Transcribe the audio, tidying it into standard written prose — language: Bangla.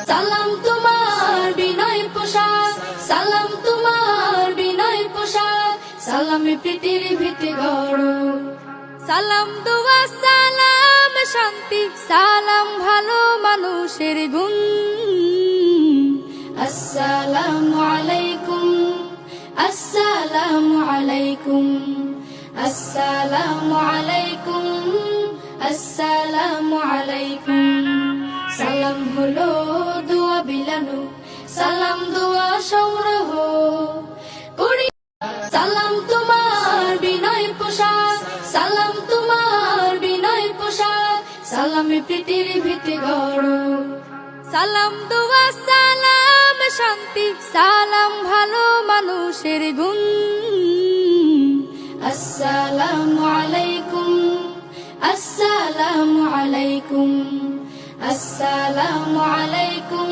সালাম তোমার বিনয় পোশাক, সালাম তোমার বিনয় পোশাক, সালামে প্রীতির ভিতে গড়। সালাম দোয়া সালাম শান্তি, সালাম ভালো মানুষের গুণ। আসসালামু আলাইকুম, আসসালামু আলাইকুম, আসসালামু আলাইকুম, আসসালামু আলাইকুম। সালাম হলো দোয়া বিলানো, সালাম দোয়া সংগ্রহ করি। সালাম তোমার বিনয় পোশাক, সালাম তোমার বিনয় পোশাক, সালামে প্রীতির ভিতে গড়। সালাম দোয়া সালাম শান্তি, সালাম ভালো মানুষের গুণ। আসসালামু আলাইকুম, আসসালামু আলাইকুম, আসসালামু আলাইকুম,